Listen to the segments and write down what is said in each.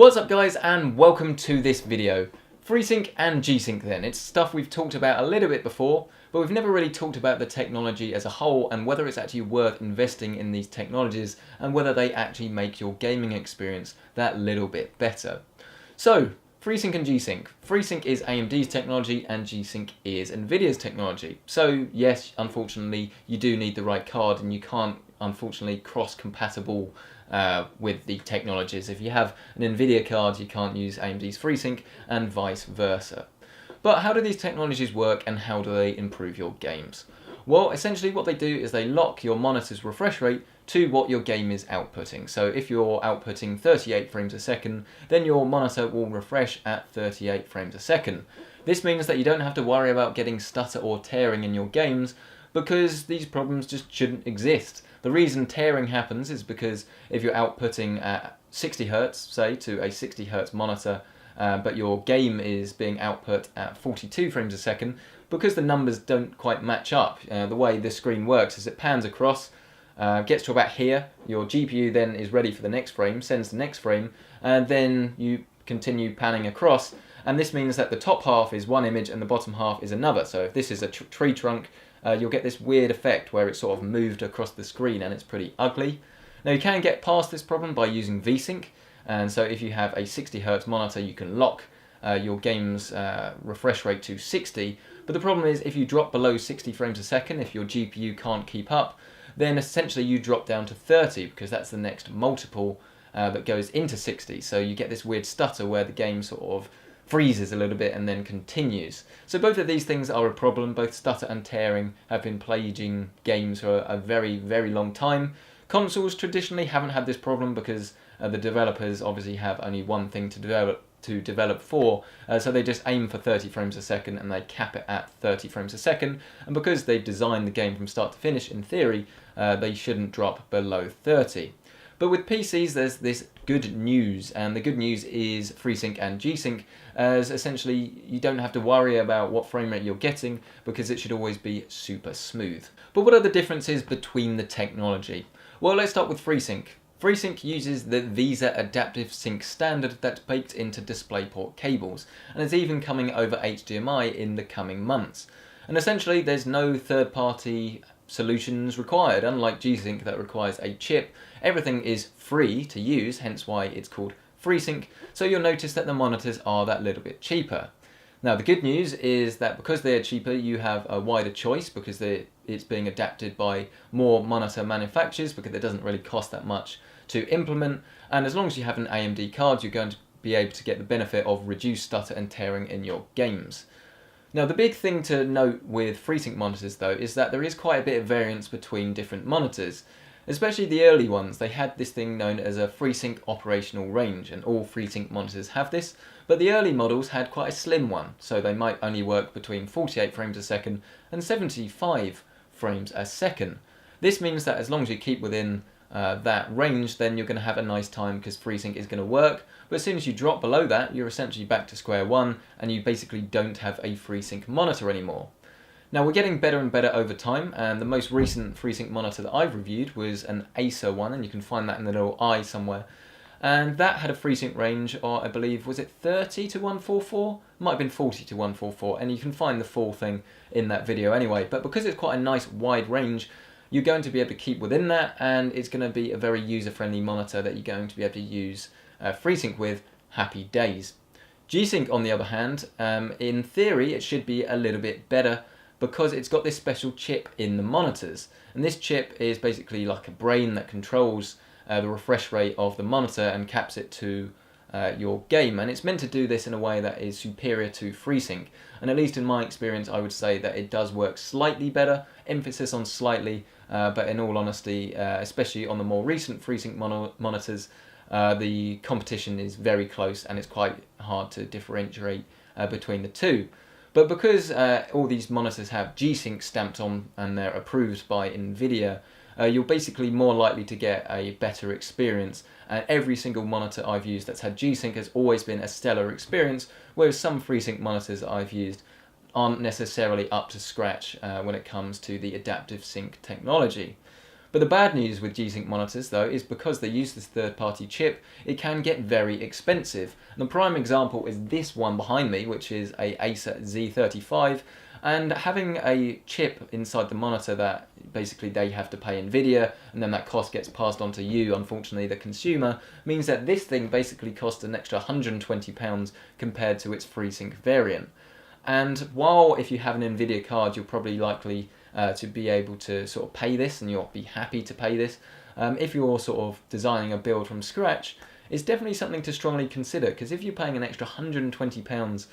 What's up guys, and welcome to this video. Freesync and G-sync then. It's stuff we've talked about a little bit before, but we've never really talked about the technology as a whole and whether it's actually worth investing in these technologies and whether they actually make your gaming experience that little bit better. So, Freesync and G-sync. Freesync is AMD's technology and G-sync is Nvidia's technology. So yes, unfortunately, you do need the right card and you can't unfortunately cross-compatible with the technologies. If you have an Nvidia card, you can't use AMD's Freesync and vice versa. But how do these technologies work and how do they improve your games? Well, essentially what they do is they lock your monitor's refresh rate to what your game is outputting. So if you're outputting 38 frames a second, then your monitor will refresh at 38 frames a second. This means that you don't have to worry about getting stutter or tearing in your games because these problems just shouldn't exist. The reason tearing happens is because if you're outputting at 60 Hz, say, to a 60 Hz monitor, but your game is being output at 42 frames a second, because the numbers don't quite match up. The way this screen works is it pans across, gets to about here, your GPU then is ready for the next frame, sends the next frame, and then you continue panning across, and this means that the top half is one image and the bottom half is another. So if this is a tree trunk, you'll get this weird effect where it's sort of moved across the screen and it's pretty ugly. Now you can get past this problem by using V-Sync, and so if you have a 60 Hz monitor you can lock your game's refresh rate to 60, but the problem is if you drop below 60 frames a second, if your GPU can't keep up, then essentially you drop down to 30 because that's the next multiple that goes into 60, so you get this weird stutter where the game sort of freezes a little bit and then continues. So both of these things are a problem. Both stutter and tearing have been plaguing games for a very, very long time. Consoles traditionally haven't had this problem because the developers obviously have only one thing to develop for, so they just aim for 30 frames a second and they cap it at 30 frames a second, and because they've designed the game from start to finish, in theory, they shouldn't drop below 30. But with PCs there's this good news, and the good news is Freesync and G-sync, as essentially you don't have to worry about what frame rate you're getting because it should always be super smooth. But what are the differences between the technology? Well, let's start with Freesync. Freesync uses the VESA adaptive sync standard that's baked into DisplayPort cables, and is even coming over HDMI in the coming months. And essentially there's no third-party solutions required. Unlike G-sync that requires a chip, everything is free to use, hence why it's called Freesync, so you'll notice that the monitors are that little bit cheaper. Now the good news is that because they're cheaper you have a wider choice because it's being adapted by more monitor manufacturers because it doesn't really cost that much to implement, and as long as you have an AMD card you're going to be able to get the benefit of reduced stutter and tearing in your games. Now the big thing to note with FreeSync monitors though is that there is quite a bit of variance between different monitors. Especially the early ones, they had this thing known as a FreeSync operational range, and all FreeSync monitors have this, but the early models had quite a slim one, so they might only work between 48 frames a second and 75 frames a second. This means that as long as you keep within that range, then you're going to have a nice time because FreeSync is going to work, but as soon as you drop below that, you're essentially back to square one and you basically don't have a FreeSync monitor anymore. Now we're getting better and better over time, and the most recent FreeSync monitor that I've reviewed was an Acer one, and you can find that in the little eye somewhere, and that had a FreeSync range of, I believe, was it 30 to 144? Might have been 40 to 144, and you can find the full thing in that video anyway, but because it's quite a nice wide range, you're going to be able to keep within that, and it's going to be a very user-friendly monitor that you're going to be able to use FreeSync with. Happy days. G-sync, on the other hand, in theory it should be a little bit better because it's got this special chip in the monitors, and this chip is basically like a brain that controls the refresh rate of the monitor and caps it to your game, and it's meant to do this in a way that is superior to FreeSync, and at least in my experience I would say that it does work slightly better, emphasis on slightly, but in all honesty, especially on the more recent FreeSync monitors, the competition is very close and it's quite hard to differentiate between the two. But because all these monitors have G-sync stamped on and they're approved by Nvidia, you're basically more likely to get a better experience, and every single monitor I've used that's had G-sync has always been a stellar experience, whereas some FreeSync monitors I've used aren't necessarily up to scratch when it comes to the adaptive sync technology. But the bad news with G-sync monitors though is because they use this third-party chip, it can get very expensive. And the prime example is this one behind me, which is a Acer Z35, and having a chip inside the monitor that basically they have to pay Nvidia, and then that cost gets passed on to you, unfortunately the consumer, means that this thing basically costs an extra £120 compared to its FreeSync variant. And while if you have an Nvidia card, you're probably likely to be able to sort of pay this, and you'll be happy to pay this. If you're sort of designing a build from scratch, it's definitely something to strongly consider, because if you're paying an extra £120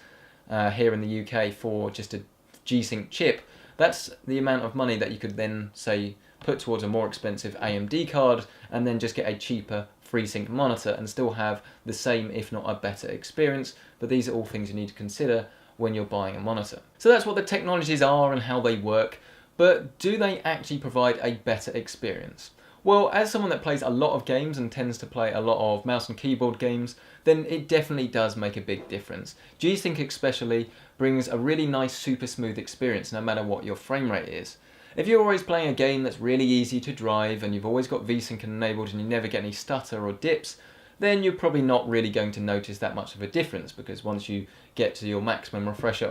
here in the UK for just a G-sync chip, that's the amount of money that you could then, say, put towards a more expensive AMD card and then just get a cheaper FreeSync monitor and still have the same, if not a better experience. But these are all things you need to consider when you're buying a monitor. So that's what the technologies are and how they work. But do they actually provide a better experience? Well, as someone that plays a lot of games and tends to play a lot of mouse and keyboard games, then it definitely does make a big difference. G-sync especially brings a really nice super smooth experience no matter what your frame rate is. If you're always playing a game that's really easy to drive and you've always got V-sync enabled and you never get any stutter or dips, then you're probably not really going to notice that much of a difference, because once you get to your maximum refresh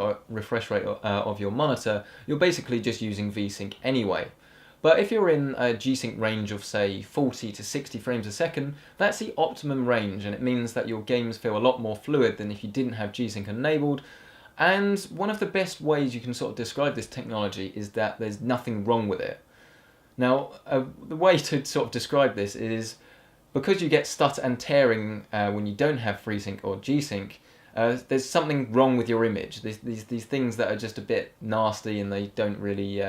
rate of your monitor, you're basically just using V-sync anyway. But if you're in a G-sync range of say 40 to 60 frames a second, that's the optimum range, and it means that your games feel a lot more fluid than if you didn't have G-sync enabled. And one of the best ways you can sort of describe this technology is that there's nothing wrong with it. Now, the way to sort of describe this is, because you get stutter and tearing when you don't have FreeSync or G-sync, there's something wrong with your image. These things that are just a bit nasty and they don't really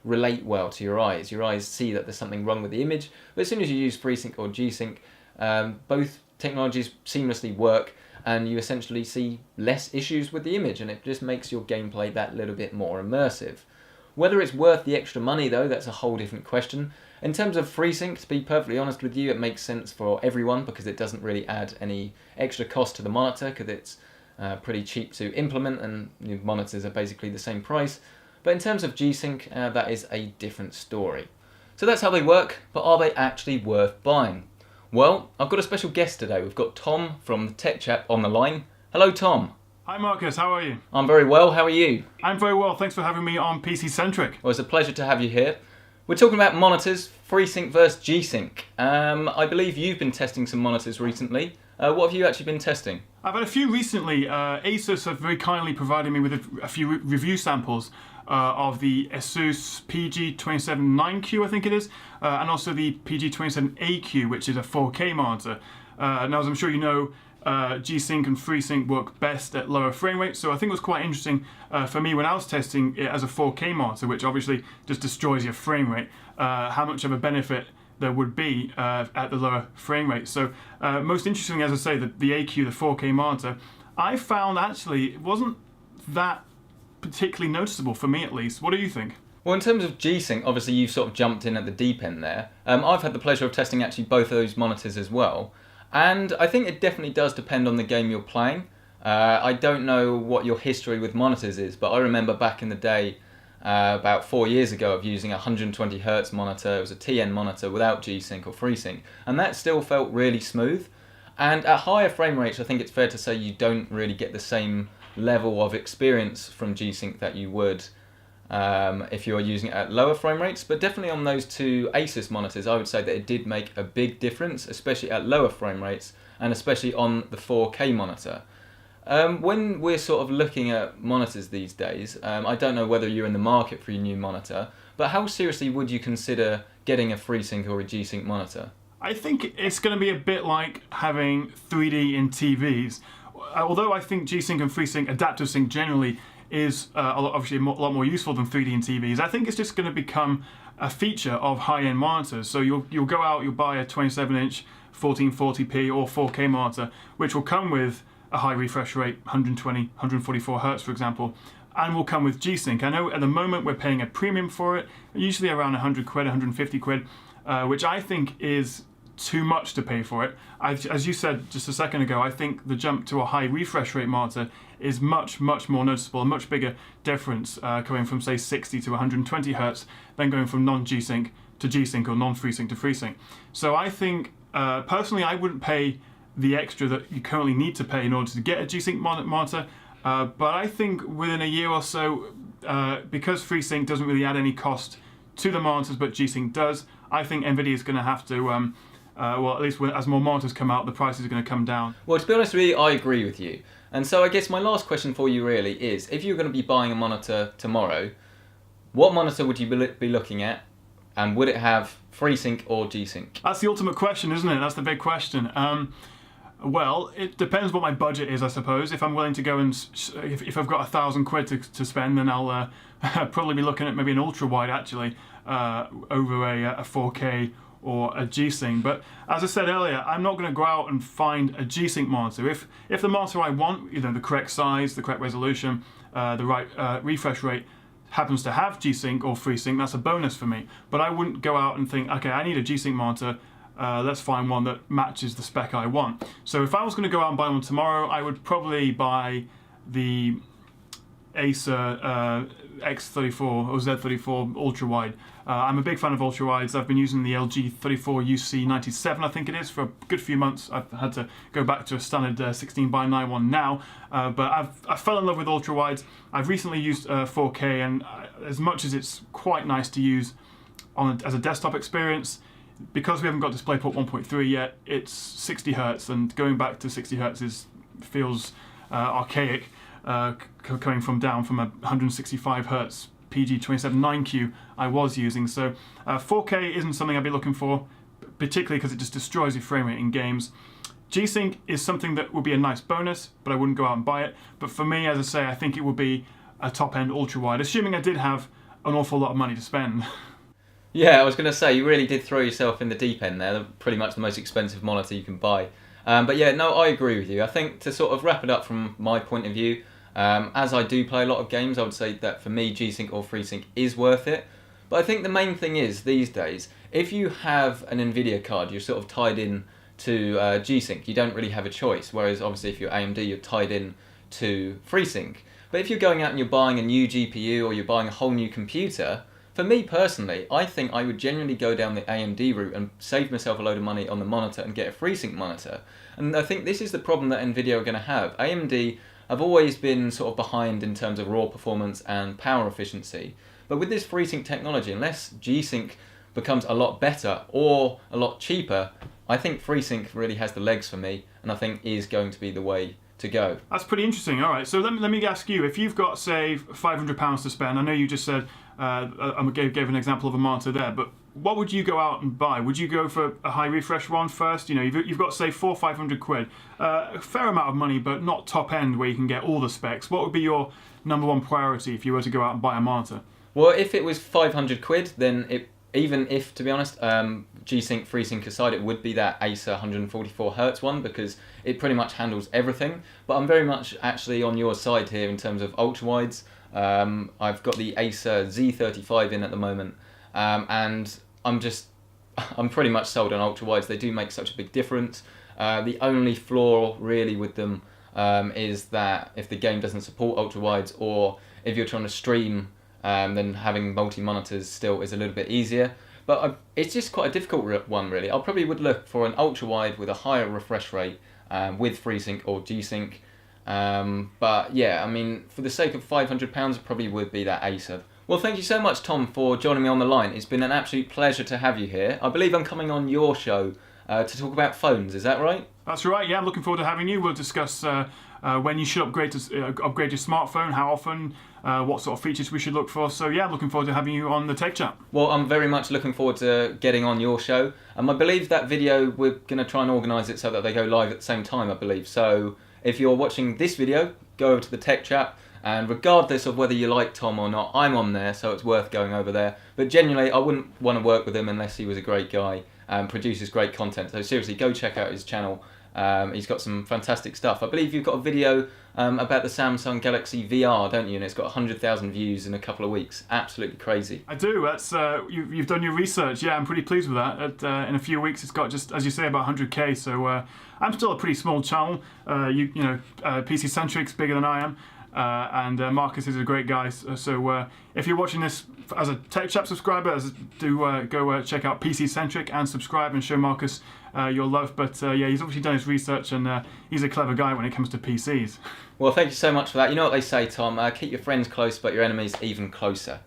relate well to your eyes. Your eyes see that there's something wrong with the image, but as soon as you use FreeSync or G-sync, both technologies seamlessly work and you essentially see less issues with the image, and it just makes your gameplay that little bit more immersive. Whether it's worth the extra money though, that's a whole different question. In terms of FreeSync, to be perfectly honest with you, it makes sense for everyone because it doesn't really add any extra cost to the monitor, because it's pretty cheap to implement and your monitors are basically the same price. But in terms of G-sync, that is a different story. So that's how they work, but are they actually worth buying? Well, I've got a special guest today. We've got Tom from the Tech Chap on the line. Hello, Tom. Hi Marcus, how are you? I'm very well, how are you? I'm very well, thanks for having me on PC Centric. Well, it's a pleasure to have you here. We're talking about monitors, FreeSync versus G-sync. I believe you've been testing some monitors recently. What have you actually been testing? I've had a few recently. Asus have very kindly provided me with a few review samples of the Asus PG279Q, I think it is, and also the PG27AQ, which is a 4K monitor. Now, as I'm sure you know, G-sync and FreeSync work best at lower frame rates, so I think it was quite interesting for me when I was testing it as a 4K monitor, which obviously just destroys your frame rate, how much of a benefit there would be at the lower frame rate. So most interesting, as I say, the AQ, the 4K monitor, I found actually it wasn't that particularly noticeable, for me at least. What do you think? Well, in terms of G-sync, obviously you've sort of jumped in at the deep end there. I've had the pleasure of testing actually both of those monitors as well. And I think it definitely does depend on the game you're playing. I don't know what your history with monitors is, but I remember back in the day, about 4 years ago, of using a 120Hz monitor. It was a TN monitor without G-sync or FreeSync, and that still felt really smooth. And at higher frame rates, I think it's fair to say you don't really get the same level of experience from G-sync that you would if you're using it at lower frame rates. But definitely on those two Asus monitors, I would say that it did make a big difference, especially at lower frame rates and especially on the 4K monitor. When we're sort of looking at monitors these days, I don't know whether you're in the market for your new monitor, but how seriously would you consider getting a FreeSync or a G-sync monitor? I think it's going to be a bit like having 3D in TVs. Although I think G-sync and FreeSync, adaptive sync generally, is obviously a lot more useful than 3D in TVs. I think it's just going to become a feature of high-end monitors. So you'll go out, you'll buy a 27-inch 1440p or 4K monitor, which will come with a high refresh rate, 120, 144 Hz, for example, and will come with G-sync. I know at the moment we're paying a premium for it, usually around 100 quid, 150 quid, which I think is too much to pay for it. As you said just a second ago, I think the jump to a high refresh rate monitor is much more noticeable, a much bigger difference going from say 60 to 120 Hz than going from non-G-sync to G-sync or non-FreeSync to FreeSync. So I think, personally, I wouldn't pay the extra that you currently need to pay in order to get a G-sync monitor. But I think within a year or so, because FreeSync doesn't really add any cost to the monitors, but G-sync does, I think NVIDIA is going to have to, well, at least as more monitors come out, the prices are going to come down. Well, to be honest with you, I agree with you. And so I guess my last question for you really is, if you're going to be buying a monitor tomorrow, what monitor would you be looking at? And would it have FreeSync or G-sync? That's the ultimate question, isn't it? That's the big question. Well, it depends what my budget is, I suppose. If I'm willing to go and, if I've got £1,000 to spend, then I'll probably be looking at maybe an ultra-wide, actually, over a 4K or a G-sync. But as I said earlier, I'm not going to go out and find a G-sync monitor. If the monitor I want, the correct size, the correct resolution, the right refresh rate, happens to have G-sync or FreeSync, that's a bonus for me. But I wouldn't go out and think, okay, I need a G-sync monitor, let's find one that matches the spec I want. So if I was going to go out and buy one tomorrow, I would probably buy the Acer X34 or Z34 ultra-wide. I'm a big fan of ultra-wides. I've been using the LG 34UC97, I think it is, for a good few months. I've had to go back to a standard 16:9 one now, but I fell in love with ultra-wides. I've recently used 4K, and as much as it's quite nice to use as a desktop experience, because we haven't got DisplayPort 1.3 yet, it's 60 Hz, and going back to 60 Hz feels archaic, coming down from a 165 Hz PG279Q I was using. So 4K isn't something I'd be looking for, particularly because it just destroys your frame rate in games. G-sync is something that would be a nice bonus, but I wouldn't go out and buy it. But for me, as I say, I think it would be a top-end ultra-wide, assuming I did have an awful lot of money to spend. Yeah, I was going to say, you really did throw yourself in the deep end there. They're pretty much the most expensive monitor you can buy. But yeah, no, I agree with you. I think to sort of wrap it up from my point of view, as I do play a lot of games, I would say that for me, G-sync or FreeSync is worth it. But I think the main thing is, these days, if you have an NVIDIA card, you're sort of tied in to G-sync. You don't really have a choice, whereas obviously if you're AMD, you're tied in to FreeSync. But if you're going out and you're buying a new GPU or you're buying a whole new computer, for me personally, I think I would genuinely go down the AMD route and save myself a load of money on the monitor and get a FreeSync monitor. And I think this is the problem that NVIDIA are going to have. AMD have always been sort of behind in terms of raw performance and power efficiency. But with this FreeSync technology, unless G-sync becomes a lot better or a lot cheaper, I think FreeSync really has the legs for me, and I think is going to be the way to go. That's pretty interesting. All right, so let me ask you, if you've got, say, £500 to spend, I know you just said, I gave an example of a monitor there, but what would you go out and buy? Would you go for a high refresh one first? You've got, say, £400 or £500, a fair amount of money, but not top end where you can get all the specs. What would be your number one priority if you were to go out and buy a monitor? Well, if it was £500, then even if, to be honest, G-sync, FreeSync aside, it would be that Acer 144Hz one, because it pretty much handles everything. But I'm very much actually on your side here in terms of ultra-wides. I've got the Acer Z35 in at the moment, and I'm pretty much sold on ultra-wides. They do make such a big difference. The only flaw really with them is that if the game doesn't support ultra-wides, or if you're trying to stream, then having multi-monitors still is a little bit easier. But it's just quite a difficult one, really. I probably would look for an ultra-wide with a higher refresh rate with FreeSync or G-sync. But yeah, I mean, for the sake of £500, it probably would be that Acer. Well, thank you so much, Tom, for joining me on the line. It's been an absolute pleasure to have you here. I believe I'm coming on your show to talk about phones, is that right? That's right, yeah, I'm looking forward to having you. We'll discuss when you should upgrade your smartphone, how often, what sort of features we should look for. So yeah, I'm looking forward to having you on the Tech Chat. Well, I'm very much looking forward to getting on your show. I believe that video, we're going to try and organise it so that they go live at the same time, I believe. So if you're watching this video, go over to the Tech Chat, and regardless of whether you like Tom or not, I'm on there, so it's worth going over there. But genuinely, I wouldn't want to work with him unless he was a great guy and produces great content. So seriously, go check out his channel. He's got some fantastic stuff. I believe you've got a video about the Samsung Galaxy VR, don't you? And it's got 100,000 views in a couple of weeks. Absolutely crazy. I do. That's you've done your research. Yeah, I'm pretty pleased with that. In a few weeks, it's got just, as you say, about 100k. So I'm still a pretty small channel. PC Centric's bigger than I am. And Marcus is a great guy. So if you're watching this as a Tech Chap subscriber, do go check out Centric and subscribe and show Marcus your love. But yeah, he's obviously done his research, and he's a clever guy when it comes to PCs. Well, thank you so much for that. You know what they say, Tom, keep your friends close, but your enemies even closer.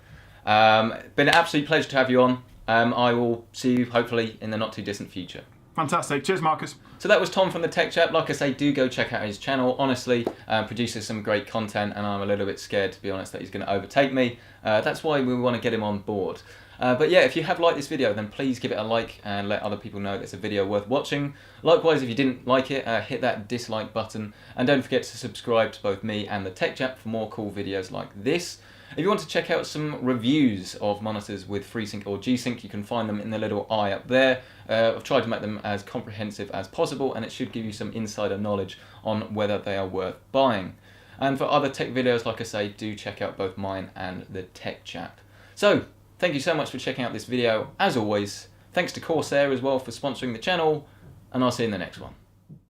Been an absolute pleasure to have you on. I will see you hopefully in the not too distant future. Fantastic. Cheers, Marcus. So that was Tom from the Tech Chap. Like I say, do go check out his channel. Honestly, produces some great content, and I'm a little bit scared, to be honest, that he's going to overtake me. That's why we want to get him on board. But yeah, if you have liked this video, then please give it a like and let other people know that it's a video worth watching. Likewise, if you didn't like it, hit that dislike button, and don't forget to subscribe to both me and the Tech Chap for more cool videos like this. If you want to check out some reviews of monitors with FreeSync or G-sync, you can find them in the little eye up there. I've tried to make them as comprehensive as possible, and it should give you some insider knowledge on whether they are worth buying. And for other tech videos, like I say, do check out both mine and the Tech Chap. So, thank you so much for checking out this video. As always, thanks to Corsair as well for sponsoring the channel, and I'll see you in the next one.